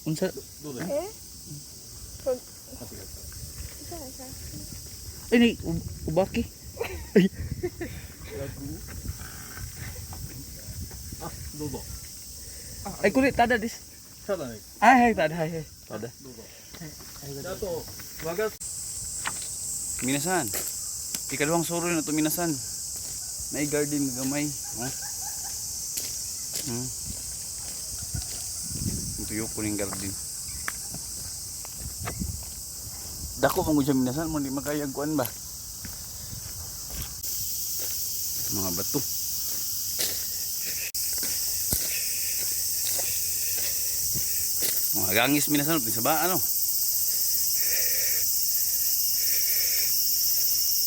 Unsa? Eh? Ay, ni ubaki. Ay, Dodo. ay kulit tada dis. Sada ne. Ay, tada, ay, tada. Dodo. Dato, wagas. Minasan. Ikalawang suro na to minasan. May garden gamay, oh. Tuyo ko ning garden. Dako pang siya minasan mo di makayag kuan ba? Mga bato. Mga gangis minasan sa ba ano?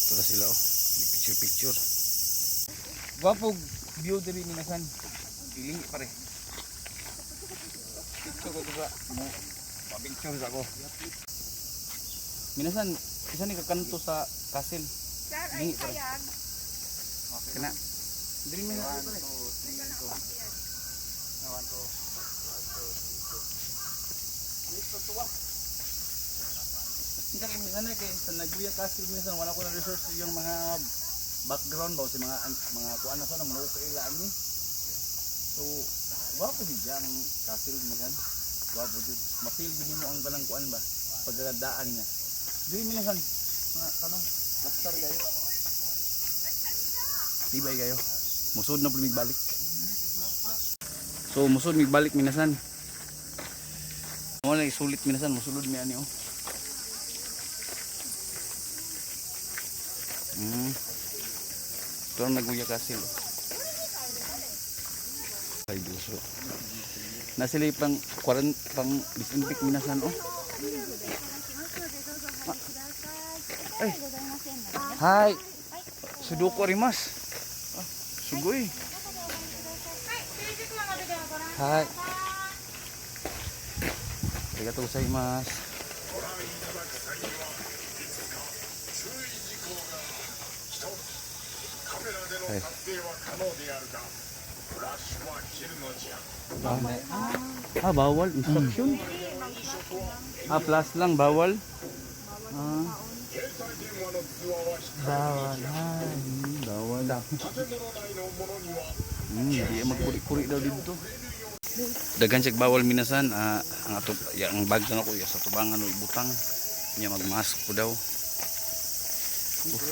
Ito sila oh. Picture. Guwapo view diri minasan. Piling pare. Picture ko ba mo pa-picture sa ko. Minasan isa ni kakanto sa castle. Sir, ay sayag. Kena. Diri minasan pare. Kita kay minsan kay sa Naguya Castle minsan wala ko na research yung mga background ba si mga kuan na sana mga kailaan ni. So, wapo di diyan ang castle minsan. Wapo jud. Mapil gini mo ang galang kuan ba pagdadaan niya. Dili minsan mga kanong plaster gayo. Tibay gayo. Musud na pud migbalik. So, musud migbalik minasan. Mo lagi sulit minasan musulod mi ani oh. Ito ang Naguya Castle. Ay, duso. Nasila pang 40 pang disinfect minasan oh. Ay. Hai. Suduko rimas. Ah, sugoy. Hai. Arigatou gozaimasu. Bawal instruction. Plus lang bawal. Bawal lang. Hindi magkuri-kuri daw dito. Dagan siyang bawal minasan ang ato ang bag na ko sa tubangan o ibutang niya magmask ko daw.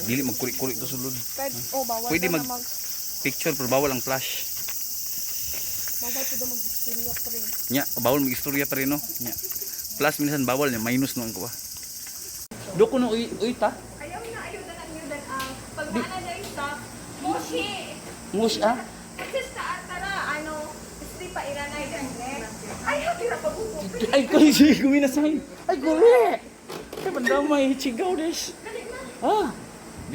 Dili magkuri-kuri to sulod. Pwede mag picture pero bawal ang flash. Bawal po daw mag-istorya pa rin. Nya, bawal mag-istorya pa rin no. Nya. Plus minsan bawal niya minus no ang kuha. Doko no uy ta. Ayaw na niyo dan pagdaan na yung stop. Moshi. Mus ah. Kasi sa tara street pa iranay dan ay hapira pa buko. Ay ko si guminasay. Ay gole. Kay bandamay chigaw des. Ah.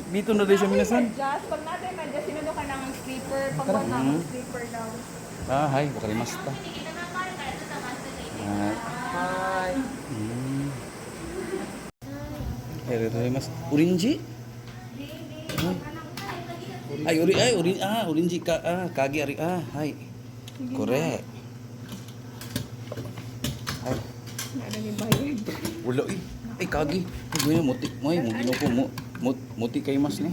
Dito na din siya minasan. Just pag natin medyo sinundo ka ng sleeper, pag wala ng sleeper daw. Ah, hay, wakarimasta. Hi. Mas orange? Ay, orange ka kagi ari hay. Correct. Ay. Ano ni bayad? Wala ay kagi. Ay, muti mo ginoko mo. Muti kay mas ni.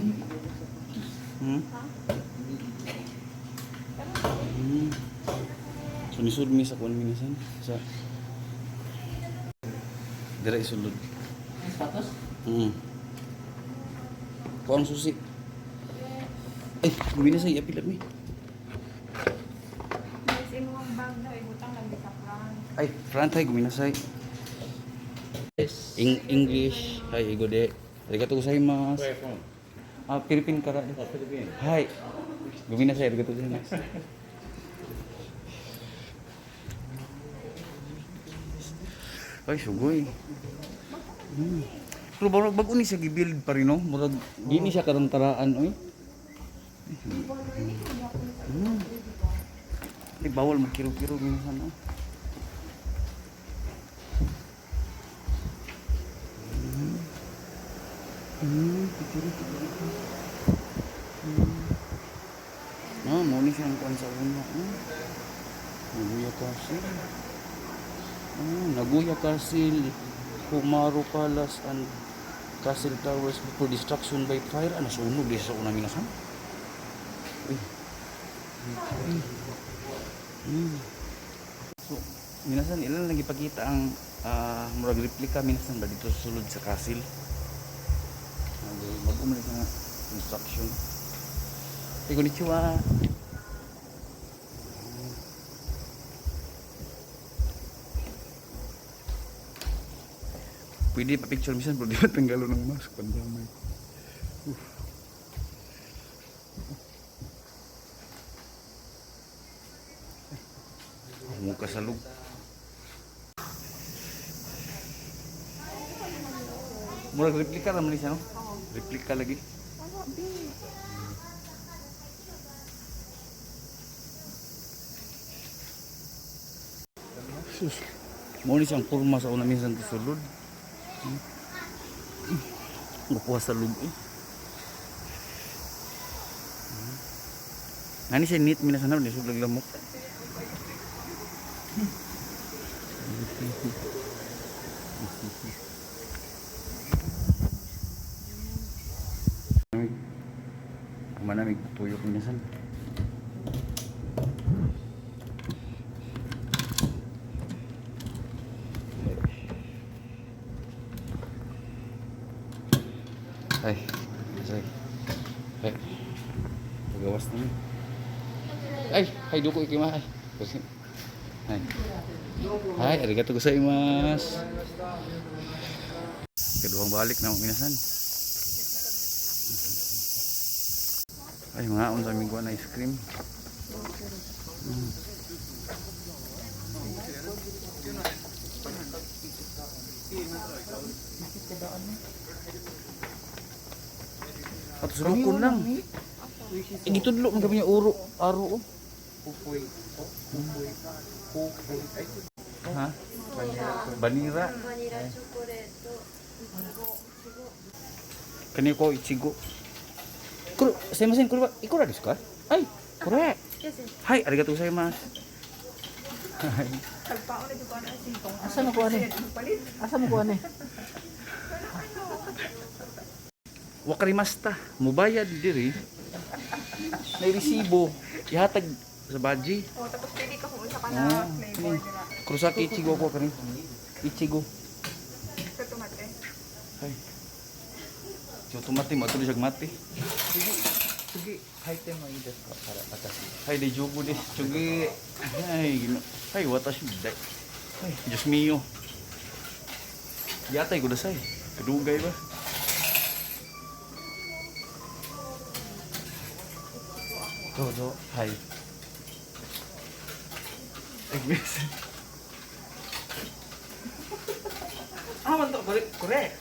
So nisud mi sa kuan minasan sa dira isulod. Status? Kuang susi. Ay, guminasay apilat mi. Yes, imuang bag daw ibutang lang sa front. Ay, front ay guminasay. English. Ay, igode. Arigatou gozaimasu. Where from? Philippine kara. Philippines. Hai. Guminasay arigatou gozaimasu. Ay, sugoy. Pero bago ni siya gibuild pa rin, no? Murag, di ni siya karantaraan, oy. Ay, bawal magkiro-kiro minsan, no? Mau ni siya ang kuwan sa una, Naguya Castle. Nagoya Castle, Kumaro Palace, and Castle Towers before destruction by fire. Nasunog di sa unang minasan. So, minasan ilan lagi ipakita ang murag replika minasan ba dito sa sulod sa castle. Mag-umalik na construction. Hey, konnichiwa. Pwede pa picture minsan pero di ba tanggalo ng mask pandamay. Muka salug. Murag replika naman siya, no? Replika lagi. Mo ni siyang kurma sa una minsan sa sulod. Makuha sa loob eh. Nani siya neat minasan na nisog lamok. Manamig tuyo minasan. Ay, say. Ay. Pagawas na. Ay, duko ikima ay. Kasi. Ay, arigato gozaimasu. Keduang balik na minasan. Ay, mga on sa mingguan na ice cream. Ato sulukon lang. Gitudlo man kami uro, aro. Pupoy. Ha? Banira. Vanilla chocolate. Kani ko ichigo. Kuro, saimasen, kuro ba? Ikura desu ka? Ay, kore. Hai, arigatou gozaimasu. Hai. Asa mo ko ani? Asa mo ko ani? Wakarimasta, mubayad diri. May resibo, ihatag sa baji. Oh, tapos pili ka kung isa ka na flavor nila. Kurosaki ichigo ko kani. Ichigo. Sa tomate. Hai. Yo tomate mo tuloy siya mati. Sige, item mo ida para atasi. Hai, de jugo des. Chugi. Hai, watashi dai. Hai, Diyos mio. Yatay ko dasay. Kadugay ba? Todo. Hai. Yes. Mantok balik. Korek.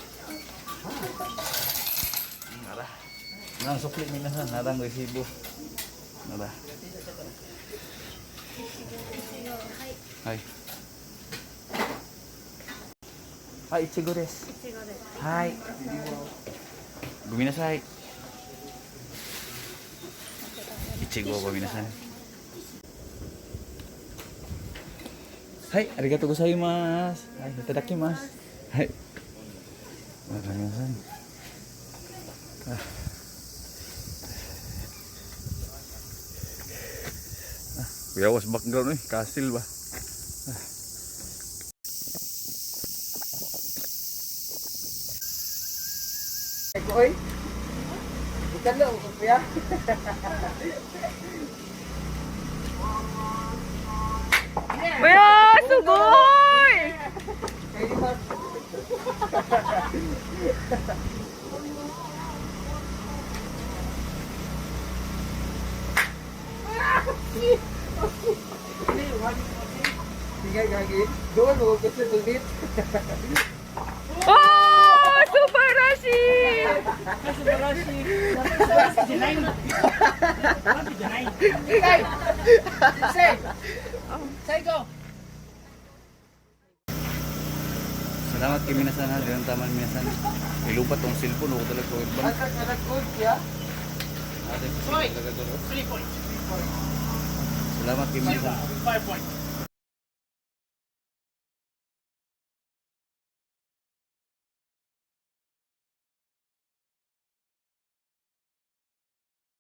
Nara. Nang sukli minasan, narang resibo. Nara. Hai. Hai, ichigo desu. Hai. Gominasai. Ichigo wa minasan. Hai, arigatou gozaimasu. Hai, itadakimasu. Hai. Minasan. Biawas background kasil ba. Oy. Bukan lo, ya. Wala, sugoy! Tinggal kaki. Doon mo kasi tulit. Oh! Super Rashi! Salamat kay minasan ha, diyan taman minasan. Ilupat tong cellphone ko talaga ko ibang. Anak ko ya. Salamat kay minasan. 5 points.